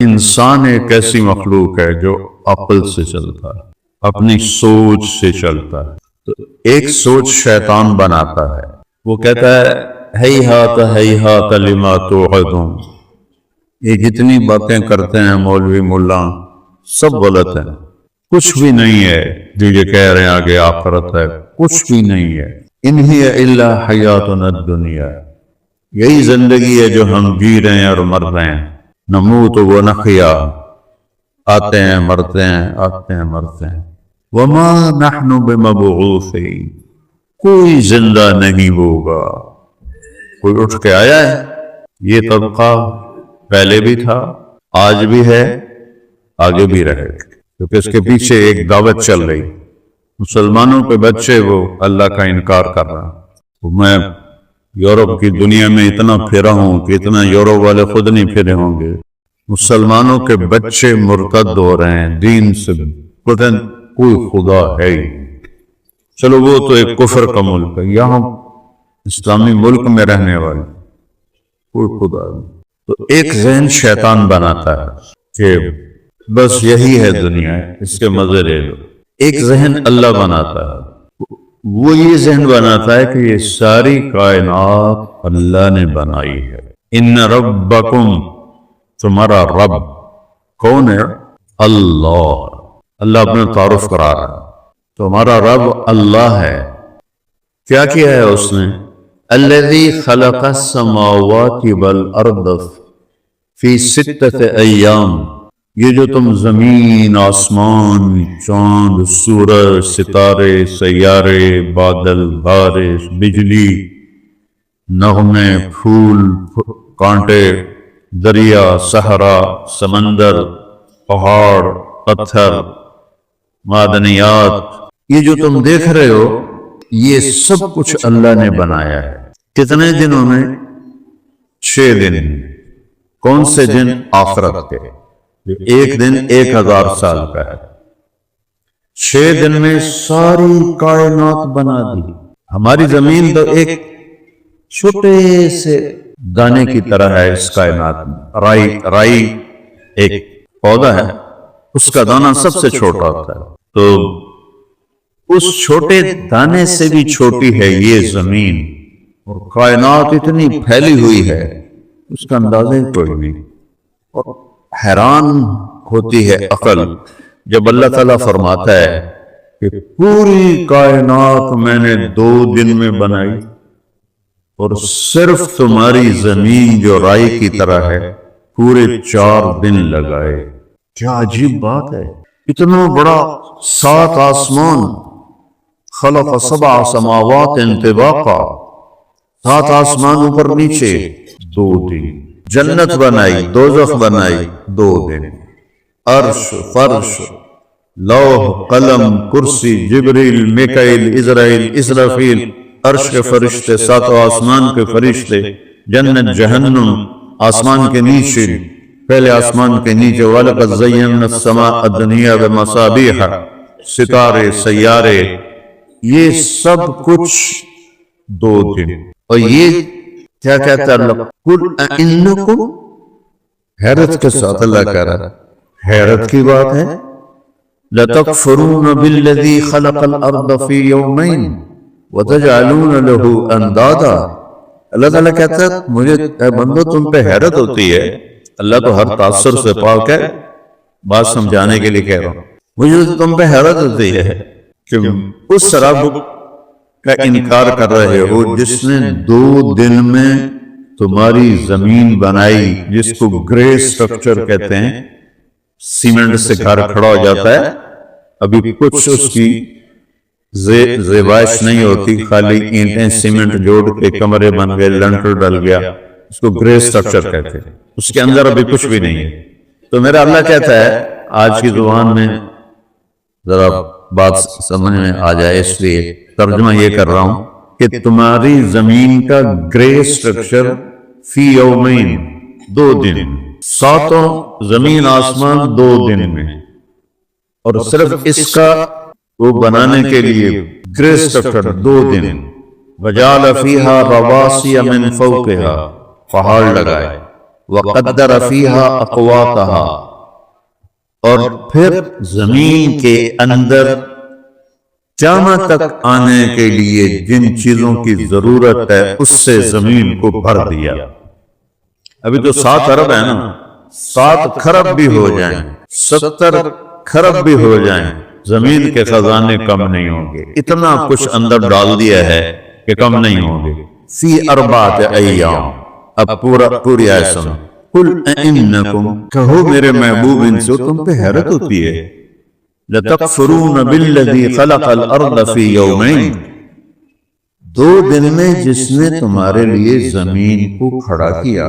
انسان ایک ایسی مخلوق ہے جو عقل سے چلتا ہے، اپنی سوچ سے چلتا ہے، تو ایک سوچ شیطان بناتا ہے۔ وہ کہتا ہے ہیہات ہیہات لما توعدون، یہ جتنی باتیں کرتے ہیں مولوی ملا سب غلط ہیں، کچھ بھی نہیں ہے جو یہ کہہ رہے ہیں آگے آخرت ہے، کچھ بھی نہیں ہے۔ ان ہی الا حیاتنا الدنیا، یہی زندگی ہے جو ہم جی رہے ہیں اور مر رہے ہیں، نموت و نحیا، آتے ہیں مرتے ہیں، آتے ہیں مرتے ہیں۔ وما نحن بمبعوثین، کوئی زندہ نہیں ہوگا۔ کوئی اٹھ کے آیا ہے؟ یہ طبقہ پہلے بھی تھا، آج بھی ہے، آگے بھی رہے گا، کیونکہ اس کے پیچھے ایک دعوت چل رہی۔ مسلمانوں کے بچے وہ اللہ کا انکار کر رہا۔ میں یورپ کی دنیا میں اتنا پھرا ہوں کہ اتنا یورپ والے خود نہیں پھرے ہوں گے۔ مسلمانوں کے بچے مرتد ہو رہے ہیں دین سے، پتہ کوئی خدا ہے ہی۔ چلو وہ تو ایک کفر کا ملک ہے، یہاں اسلامی ملک میں رہنے والے کوئی خدا نہیں۔ تو ایک ذہن شیطان بناتا ہے کہ بس یہی ہے دنیا، اس کے مزے لے لو۔ ایک ذہن اللہ بناتا ہے، وہ یہ ذہن بناتا ہے کہ یہ ساری کائنات اللہ نے بنائی ہے۔ ان ربکم، تمہارا رب کون ہے؟ اللہ۔ اللہ اپنا تعارف کرا رہا ہے، تمہارا رب اللہ ہے۔ کیا کیا ہے اس نے؟ الذی خلق السماوات والارض فی 6 ایام، یہ جو تم زمین، آسمان، چاند، سورج، ستارے، سیارے، بادل، بارش، بجلی، نغمے، پھول، کانٹے، دریا، صحرا، سمندر، پہاڑ، پتھر، معدنیات، یہ جو تم دیکھ رہے ہو یہ سب کچھ اللہ نے بنایا ہے۔ کتنے دنوں میں؟ 6 دن۔ کون سے دن؟ آخرت کے۔ ایک دن 1000 سال کا ہے۔ 6 دن میں ساری کائنات بنا دی۔ ہماری زمین تو ایک چھوٹے سے دانے کی طرح ہے اس کائنات میں۔ رائی ایک پودا ہے، اس کا دانہ سب سے چھوٹا ہوتا ہے، تو اس چھوٹے دانے سے بھی چھوٹی ہے یہ زمین، اور کائنات اتنی پھیلی ہوئی ہے اس کا اندازہ ہی کوئی نہیں۔ اور حیران ہوتی ہے عقل جب اللہ تعالیٰ فرماتا ہے کہ پوری کائنات میں نے 2 دن میں بنائی اور صرف تمہاری زمین جو رائی کی طرح ہے پورے 4 دن لگائے۔ کیا عجیب بات ہے! اتنا بڑا 7 آسمان، خلق 7 سماوات طباقا، 7 آسمان اوپر نیچے 2 دن۔ جنت بنائی، دوزخ بنائی 2 دن۔ عرش، فرش، لوح، قلم، کرسی، جبریل، میکائیل، عزرائیل، اسرافیل، عرش کے فرشتے، 7 آسمان کے فرشتے، جنت، جہنم، آسمان کے نیچے، پہلے آسمان کے نیچے وَلَقَدْ زَيَّنَّا السَّمَاءَ الدُّنْيَا بِمَصَابِيحَ، ستارے، سیارے، یہ سب کچھ 2 دن۔ اور یہ کیا کہتا ہے اللہ؟ قُلْ أَإِنَّكُمْ، حیرت کے ساتھ اللہ کہہ رہا ہے، حیرت کی بات ہے، لَتَكْفُرُونَ بِالَّذِي خَلَقَ الْأَرْضَ فِي يَوْمَيْنِ وَتَجْعَلُونَ لَهُ أَنْدَادًا۔ اللہ تعالیٰ کہتا ہے مجھے اے بندو تم پہ حیرت ہوتی ہے، اللہ تو ہر تاثر سے پاک ہے، بات سمجھانے کے لیے کہہ رہا ہوں، مجھے تم پہ حیرت ہوتی ہے کہ اس رب کا انکار کر رہے ہو جس نے 2 دن میں تمہاری زمین بنائی، جس کو گرے سٹرکچر کہتے ہیں، سیمنٹ سے گھر کھڑا ہو جاتا ہے، ابھی کچھ اس کی زیبائش نہیں ہوتی، خالی اینٹیں سیمنٹ جوڑ کے کمرے بن گئے، لنٹر ڈل گیا، اس کو گرے سٹرکچر کہتے ہیں، اس کے اندر ابھی کچھ بھی نہیں ہے۔ تو میرا اللہ کہتا ہے آج کی زبان میں ذرا بات سمجھ میں آ جائے اس لیے ترجمہ یہ کر رہا ہوں کہ تمہاری زمین کا گرے سٹرکچر فی یومین 2 دن، 7 زمین آسمان 2 دن میں، اور صرف اس کا وہ بنانے کے لیے گرے سٹرکچر 2 دن۔ وَجَعَلَ فِيهَا رَوَاسِيَ مِن فَوْقِهَا، پہاڑ لگائے، وقدر فیہا اقواتہا، اور پھر زمین کے اندر جامع تک آنے کے لیے جن چیزوں کی ضرورت ہے اس سے زمین کو بھر دیا۔ ابھی تو 7 ارب ہے نا، 7 کھرب بھی ہو جائیں، 70 کھرب بھی ہو جائیں، زمین کے خزانے کم نہیں ہوں گے۔ اتنا کچھ اندر ڈال دیا ہے کہ کم نہیں ہوں گے۔ فی 4 ایام، اب پوری آیت سنو۔ قل انکم، کہو میرے محبوب ان سے، تم پہ حیرت ہوتی ہے، لتکفرون بالذی خلق الارض فی یومین، 2 دن میں جس نے تمہارے لیے زمین کو کھڑا کیا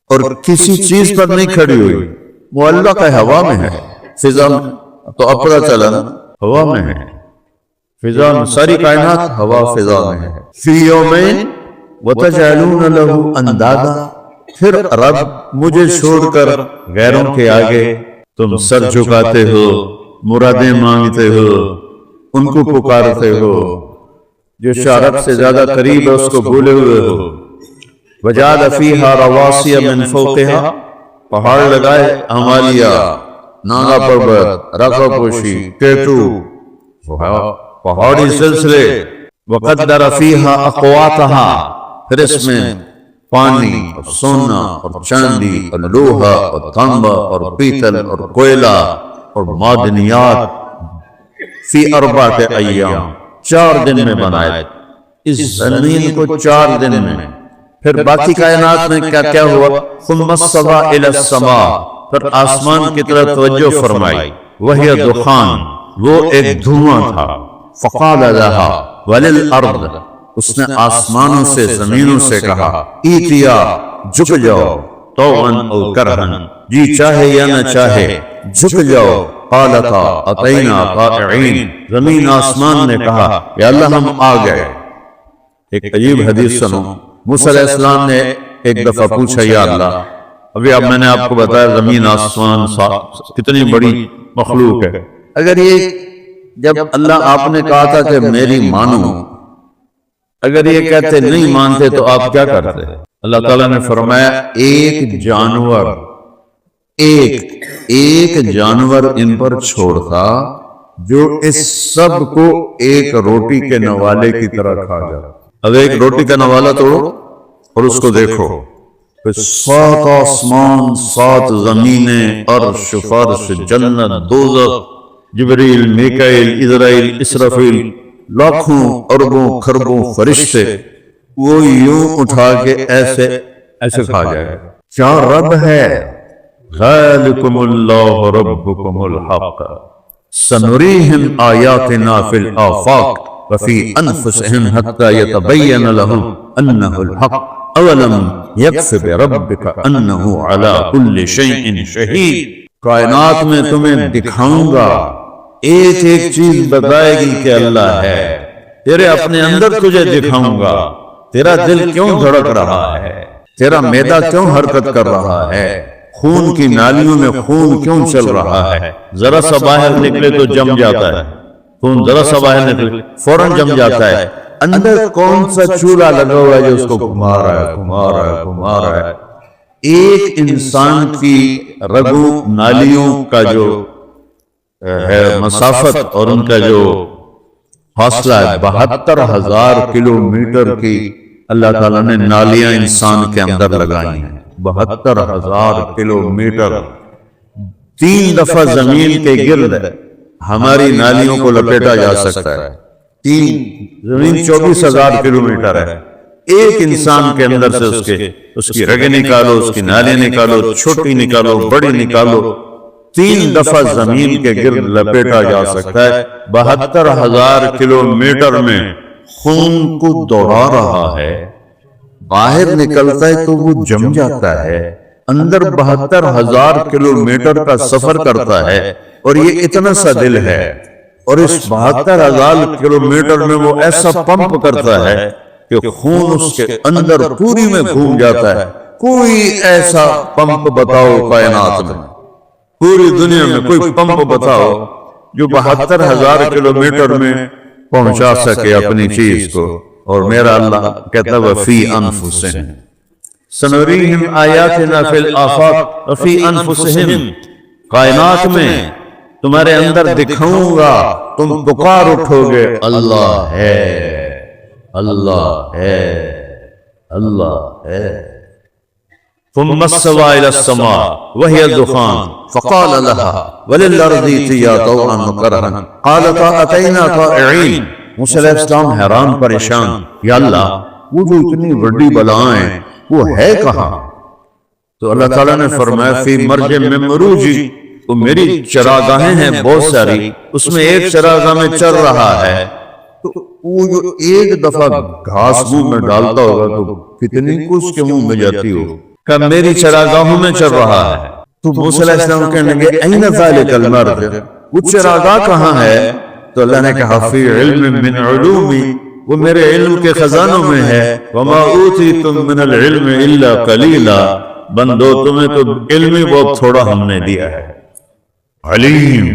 اور کسی چیز پر نہیں کھڑی ہوئی، وہ اللہ کا ہوا میں ہے، فضا میں، تو اپنا چلا ہوا میں ہے، فضا میں، ساری کائنات ہوا فضا میں ہے۔ فی یومین وتجعلون له اندادا، پھر رب مجھے چھوڑ کر غیروں کے آگے تم سر جھکاتے ہو، مرادیں مانگتے ہو، ان کو پکارتے ہو، جو شرف سے زیادہ قریب ہے اس کو بھولے ہوئے ہو۔ وجعل فیہا رواسی من فوقہا، پہاڑ لگائے ہمالیہ، ناگا پربت، رقہ پوشی، ٹیٹو، پہاڑی سلسلے۔ وقدر فیہا اقواتہا، پھر اس میں پانی اور سونا اور چاندی اور لوہا اور تانبا اور پیتل اور کوئلہ اور معدنیات، فی 4 ایام، 4 دن میں بنائے، اس زمین کو 4 دن میں۔ پھر باقی کائنات میں کیا کیا ہوا؟ ثم استوى الى السماء، پھر آسمان کی طرف توجہ فرمائی، وہی دخان، وہ ایک دھواں تھا۔ فقال لها وللارض، اس نے آسمانوں سے زمینوں سے کہا، ایتیا، جھک جاؤ، طوعا او کرہا، جی چاہے یا نہ چاہے جھک جاؤ۔ قالتا اتینا طائعین، زمین آسمان نے کہا یا اللہ ہم آ گئے۔ ایک عجیب حدیث سنو، موسیٰ علیہ السلام نے ایک دفعہ پوچھا یا اللہ، ابھی اب میں نے آپ کو بتایا زمین آسمان کتنی بڑی مخلوق ہے، اگر یہ جب اللہ آپ نے کہا تھا کہ میری مانو، اگر یہ کہتے نہیں مانتے تو آپ کیا کرتے؟ اللہ تعالیٰ نے فرمایا ایک جانور ان پر چھوڑتا جو اس سب کو ایک روٹی کے نوالے کی طرح کھا جاتا۔ اب ایک روٹی کا نوالا توڑو اور اس کو دیکھو، 7 آسمان، 7 زمینیں، عرش، فرش، جنت، دوزخ، جبریل، میکائیل، اسرائیل، اسرافیل، لاکھوں اربوں کھربوں فرشتے، وہ یوں اٹھا کے ایسے کھا جائے۔ کیا رب ہے؟ ذالکم اللہ ربکم الحق سنریہم آیاتنا فی الآفاق وفی انفسہم حتی یتبین لہم انہ الحق اولم یکف بربک انہ علی کل شیء شہید۔ کائنات میں تمہیں دکھاؤں گا، ایک ایک چیز بتائے گی کہ اللہ ہے، تیرے اپنے اندر تجھے دکھاؤں گا، تیرا دل کیوں دھڑک رہا ہے، تیرا معدہ کیوں حرکت کر رہا ہے، خون کی نالیوں میں خون کیوں چل رہا ہے، ذرا سا باہر نکلے تو جم جاتا ہے خون، ذرا سا باہر نکلے فوراً جم جاتا ہے، اندر کون سا چولہا لگا ہوا ہے جو اس کو گھما رہا ہے۔ ایک انسان کی رگوں نالیوں کا جو ہے مسافت اور ان کا جو فاصلہ ہے 72,000 کلومیٹر کی اللہ تعالیٰ نے نالیاں انسان کے اندر لگائی ہیں، 72,000 کلومیٹر۔ 3 دفعہ زمین کے گرد ہماری نالیوں کو لپیٹا جا سکتا ہے، زمین 24,000 کلومیٹر ہے، ایک انسان کے اندر سے اس کی رگیں نکالو، اس کی نالیاں نکالو، چھوٹی نکالو، بڑی نکالو، 3 دفعہ زمین کے گرد لپیٹا جا سکتا ہے۔ 72,000 کلومیٹر میں خون کو دوڑا رہا ہے، باہر نکلتا ہے تو وہ جم جاتا ہے، اندر 72,000 کلومیٹر کا سفر کرتا ہے، اور یہ اتنا سا دل ہے، اور اس 72,000 کلومیٹر میں وہ ایسا پمپ کرتا ہے کہ خون اس کے اندر پوری میں گھوم جاتا ہے۔ کوئی ایسا پمپ بتاؤ کائنات میں، پوری دنیا میں کوئی پمپ بتاؤ جو 72,000 کلومیٹر میں پہنچا سکے اپنی چیز کو، اور میرا اللہ کہتا ہے فی انفسہم، سنوریہم آیاتنا فی الآفاق وفی انفسہم، کائنات میں تمہارے اندر دکھاؤں گا، تم پکار اٹھو گے اللہ ہے، اللہ ہے، اللہ ہے۔ ثم استوى إلى السماء وهي الدخان فقال لها وللأرض ائتيا طوعا وكرها قالتا أتينا طائعين۔ موسیٰ علیہ السلام حیران پریشان، یا اللہ وہ جو اتنی بڑی بلائیں وہ ہے کہاں؟ تو اللہ تعالیٰ نے فرمایا فی مرج من مروجی، وہ میری چراگاہیں ہیں بہت ساری، اس میں ایک چراگاہ میں چل رہا ہے، تو وہ جو ایک دفعہ گھاس منہ میں ڈالتا ہوگا تو کتنی کچھ کے منہ میں جاتی ہو، کہ میری چراگاہوں میں چل رہا ہے۔ تو موسیٰ علیہ السلام کہنے لگے این ذالک المرج، وہ چراگاہ کہاں ہے؟ تو اللہ نے کہا فی علم من علومی، وہ میرے علم کے خزانوں میں ہے، وما اوتیتم من العلم الا قلیلا، بندو تمہیں تو علم ہی بہت تھوڑا ہم نے دیا ہے۔ علیم،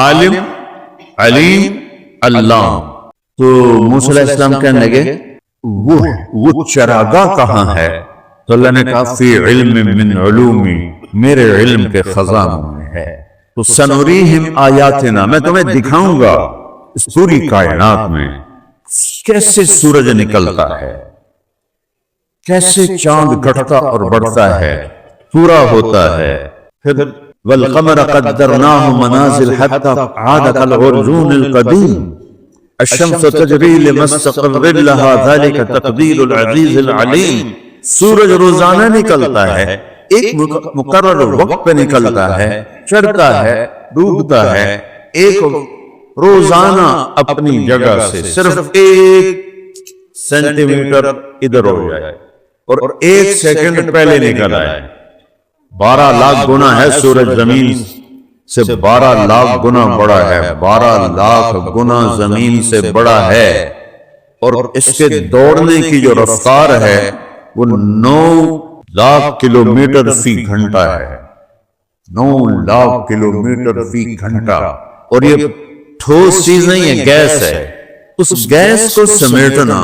عالم، علیم، علام۔ تو موسیٰ علیہ السلام کہنے لگے وہ چراگاہ کہاں ہے؟ تو اللہ نے کہا فی علم من علومی، میرے علم کے خزانوں میں ہے۔ تو سنوریہم آیاتنا، میں تمہیں دکھاؤں گا اس پوری کائنات میں کیسے سورج نکلتا ہے، کیسے چاند گھٹتا اور بڑھتا ہے، پورا ہوتا ہے۔ پھر والقمر قدرناہ منازل حتی عاد کالعرجون القدیم، الشمس تجری لمستقر لها ذلك تقدیر العزیز العلیم۔ سورج روزانہ نکلتا ہے، ایک مقرر وقت پہ نکلتا ہے، چڑھتا ہے، ڈوبتا ہے، ایک روزانہ اپنی جگہ سے صرف 1 سینٹی میٹر ادھر ہو جائے اور 1 سیکنڈ پہلے نکل آئے۔ 12 لاکھ گنا ہے سورج زمین سے، 12 لاکھ گنا بڑا ہے، 12 لاکھ گنا زمین سے بڑا ہے، اور اس کے دوڑنے کی جو رفتار ہے وہ 9 لاکھ کلومیٹر فی گھنٹہ ہے، 9 لاکھ کلومیٹر فی گھنٹہ۔ اور یہ ٹھوس چیز نہیں ہے، گیس ہے۔ اس گیس کو سمیٹنا،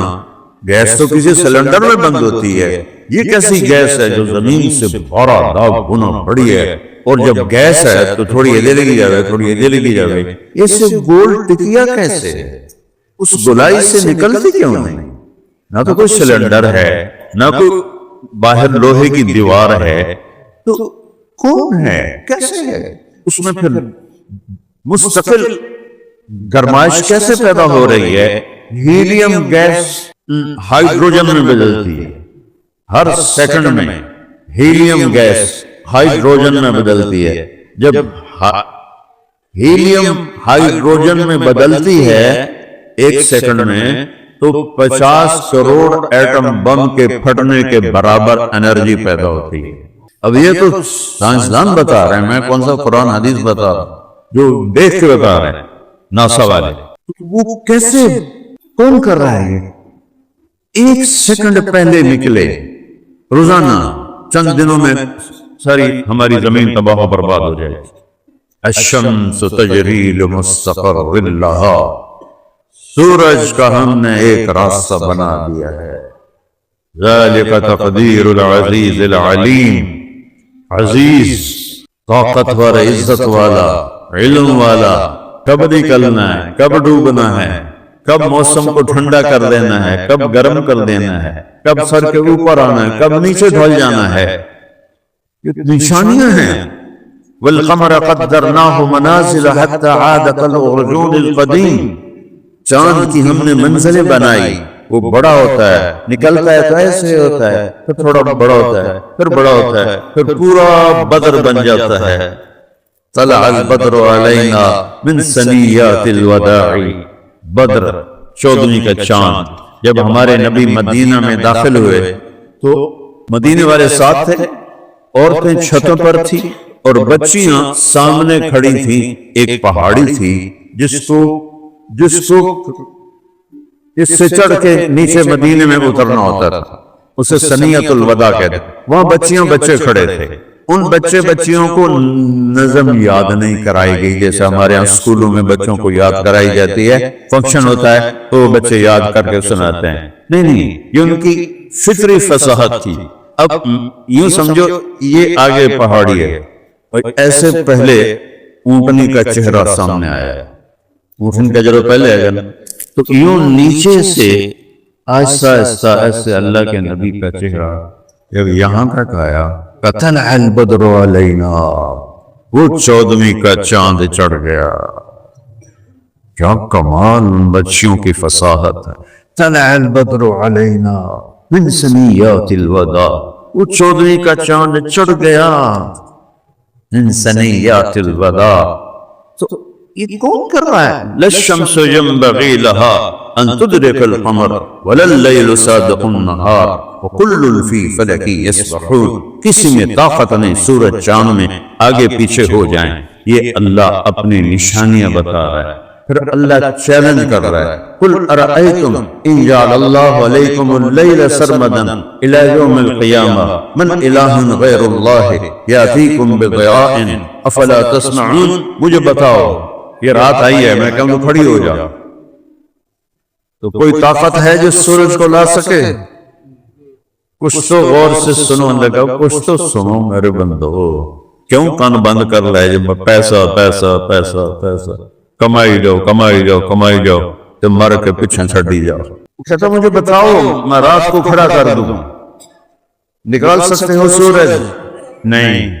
گیس تو کسی سلنڈر میں بند ہوتی ہے، یہ کیسی گیس ہے جو زمین سے 12 لاکھ گنا بڑی ہے، اور جب گیس ہے تو تھوڑی ادھر لگی جاوے، تھوڑی ادھر لگی جاوے، اسے گول ٹکیا کیسے ہے؟ اس گولائی سے نکلتی کیوں نہیں؟ نہ تو کوئی سلنڈر ہے، نہ کوئی باہر لوہے کی دیوار ہے، تو کون ہے، کیسے ہے؟ اس میں پھر مستقل گرمائش کیسے پیدا ہو رہی ہے؟ ہیلیم گیس ہائیڈروجن میں بدلتی ہے، ہر سیکنڈ میں ہیلیم گیس ہائیڈروجن میں بدلتی ہے۔ جب ہیلیم ہائیڈروجن میں بدلتی ہے 1 سیکنڈ میں، تو 50 کروڑ ایٹم بم کے پھٹنے کے برابر انرجی پیدا ہوتی ہے۔ اب یہ تو سائنسدان بتا رہے ہیں، میں کون سا قرآن حدیث بتا رہا ہوں، جو دیکھ کے بتا رہے ہیں ناسا والے۔ وہ کیسے، کون کر رہا ہے یہ؟ 1 سیکنڈ پہلے نکلے، روزانہ چند دنوں میں ساری ہماری زمین تباہ و برباد ہو جائے۔ الشمس تجری لمستقر لها، سورج کا ہم نے ایک راستہ بنا دیا ہے۔ ذالک تقدیر العزیز العلیم، عزیز، طاقتور، عزت والا، علم والا، کب نکلنا ہے، کب ڈوبنا ہے، کب موسم کو ٹھنڈا کر دینا ہے، کب گرم کر دینا ہے، کب سر کے اوپر آنا ہے، کب نیچے ڈھل جانا ہے، یہ نشانیاں ہیں۔ والقمر قدرناہ منازل حتی عاد کالعرجون القدیم، چاند کی ہم نے منزلیں بنائی، وہ بڑا ہوتا ہے، نکلتا ہے تو ایسے ہوتا ہے، پھر تھوڑا بڑا ہوتا ہے، پھر بڑا ہوتا ہے، پھر پورا بدر بن جاتا ہے۔ طلع البدر علینا من ثنیات الوداع، بدر 14ویں کا چاند جب ہمارے نبی مدینہ میں داخل ہوئے تو مدینے والے ساتھ تھے، عورتیں چھتوں پر تھی اور بچیاں سامنے کھڑی تھیں۔ ایک پہاڑی تھی جس کو اس سے چڑھ کے نیچے مدینے میں اترنا ہوتا تھا، اسے ثنیۃ الوداع کہتے ہیں۔ وہاں بچیاں بچے کھڑے تھے، ان بچیوں کو نظم یاد نہیں کرائی گئی جیسے ہمارے ہاں اسکولوں میں بچوں کو یاد کرائی جاتی ہے، فنکشن ہوتا ہے تو بچے یاد کر کے سناتے ہیں۔ نہیں، یہ ان کی فطری فصاحت تھی اب یوں سمجھو یہ آگے پہاڑی ہے اور ایسے پہلے اونٹنی کا چہرہ سامنے آیا ہے، اونٹنی کا چہرہ پہلے آئے گا، تو یوں نیچے سے آہستہ آہستہ ایسے اللہ کے نبی کا چہرہ جب یہاں تک آیا، طلع البدر علینا، وہ 14ویں کا چاند چڑھ گیا۔ کیا کمال بچیوں کی فصاحت ہے، طلع البدر علینا من ثنیات الوداع، وہ 14ویں کا چاند چڑھ گیا من ثنیات الوداع۔ تو یہ کون کر رہا ہے؟ للشمس ينبغي لها ان تدرك القمر ولا الليل سابق النهار وكل في فلك يسبحون، کسی میں طاقت نہیں سورج چاند میں آگے پیچھے ہو جائیں، یہ اللہ اپنی نشانیاں بتا رہا ہے۔ پھر اللہ چیلنج کر رہا ہے، قل ارأیتم ان جعل اللہ علیکم اللیل سرمدا الى یوم القیامہ من الہ غیر اللہ یاتیکم بضیاء افلا تسمعون، مجھے بتاؤ یہ رات آئی ہے، میں کہوں تو کھڑی ہو جا، تو کوئی طاقت ہے جو سورج کو لا سکے؟ کچھ تو غور سے سنو، لگا کچھ تو سنو میرے بندو، کیوں کان بند کر رہے جب پیسہ پیسہ پیسہ پیسہ، کمائی جاؤ کمائی جاؤ کمائی جاؤ، تو مر کے پیچھے چھڑ دی جاؤ۔ کہتا مجھے بتاؤ میں رات کو کھڑا کر دوں، نکال سکتے ہو سورج؟ نہیں،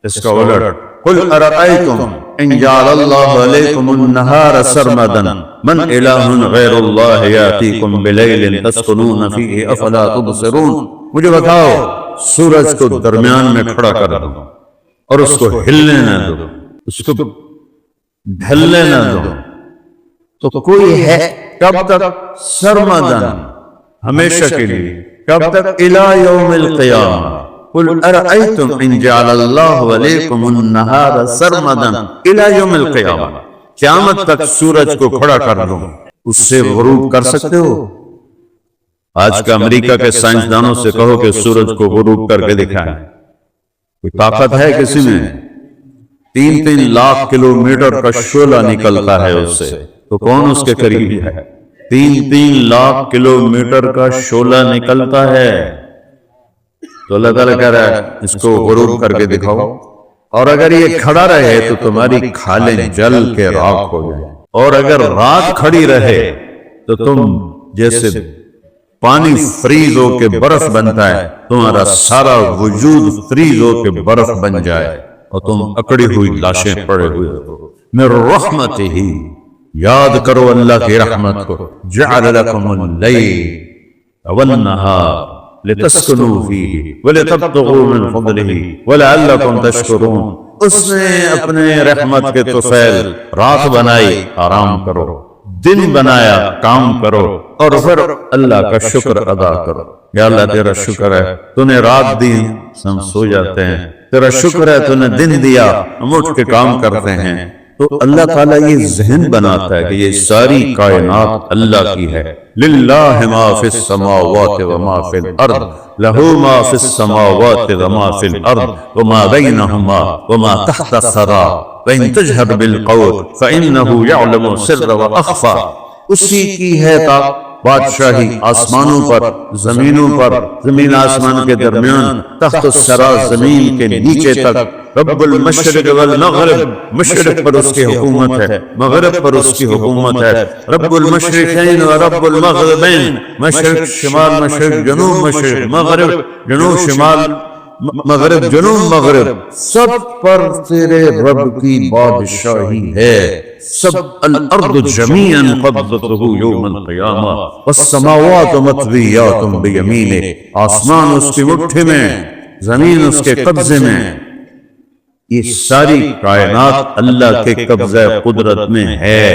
اس کا الٹ، قل ارأیتم ان جعل اللہ علیکم النہار سرمدا من الہ غیر اللہ یاتیکم بلیل تسکنون فیہ افلا تبصرون، مجھے بتاؤ سورج کو درمیان میں کھڑا کر دوں اور اس کو ہلنے نہ دو، اس کو ڈھلنے نہ دو، تو کوئی ہے کب تک؟ سرمدا، ہمیشہ کے لیے، کب تک؟ الی یوم القیامہ۔ قل ارأیتم ان جعل اللہ علیکم النہار سرمدا الی یوم القیامہ، قیامت تک سورج کو کھڑا کر دوں، اس سے غروب کر سکتے ہو؟ آج کا امریکہ کے سائنسدانوں سے کہو کہ سورج کو غروب کر کے دکھائیں، کوئی طاقت ہے کسی میں؟ 3-3 لاکھ کلومیٹر کا شعلہ نکلتا ہے اس سے، تو کون اس کے قریب ہے؟ 3-3 لاکھ کلومیٹر کا شعلہ نکلتا ہے، تو اللہ تعالیٰ کہہ رہا ہے اس کو غروب کر کے دکھاؤ، اور اگر یہ کھڑا رہے تو تمہاری کھالیں جل کے راکھ ہو جائیں، اور اگر رات کھڑی رہے تو تم جیسے پانی فریز ہو کے برف بنتا ہے، تمہارا سارا وجود فریز ہو کے برف بن جائے اور تم اکڑی ہوئی لاشیں پڑے ہوئے ہو۔ من رحمتہ، یاد کرو اللہ کی رحمت کو، جعل لکم اللیل والنہار لتسکنوا فیہ ولتبتغوا من فضلہ ولعلکم تشکرون، اس نے اپنے رحمت کے طفیل رات بنائی آرام کرو، دن بنایا کام کرو، اور پھر اللہ کا شکر ادا کرو۔ یا اللہ تیرا شکر ہے تو نے رات دی، ہم سو جاتے ہیں، تیرا شکر ہے تو نے دن دیا، ہم اٹھ کے کام کرتے ہیں۔ تو اللہ تعالیٰ یہ ذہن بناتا ہے کہ یہ ساری کائنات اللہ کی ہے۔ للہ ما فی السماوات وما فی الارض، لہو ما فی السماوات وما فی الارض وما بینہما وما تحت الثری وان تجہر بالقول فانہ یعلم السر واخفی، اسی کی ہے بادشاہی آسمانوں پر، زمینوں پر، زمین آسمان کے درمیان، تحت الثری زمین کے نیچے تک، رب المشرق والمغرب، مشرق پر اس کی حکومت ہے، مغرب پر اس کی حکومت ہے، رب المشرقین و رب المغربین، مشرق شمال، مشرق جنوب، مشرق مغرب، جنوب شمال، مغرب جنوب مغرب، سب پر تیرے رب کی بادشاہی ہے۔ سب الارض جميعا قبضته يوم القیامہ والسماوات مطویات بیمینہ، آسمان اس کی مٹھی میں، زمین اس کے قبضے میں، یہ ساری کائنات اللہ کے قبضہ قدرت میں ہے۔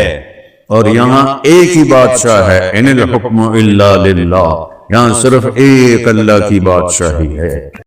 اور یہاں ایک ہی بادشاہ ہے، ان الحکم الا للہ، یہاں صرف ایک اللہ کی بادشاہی ہے۔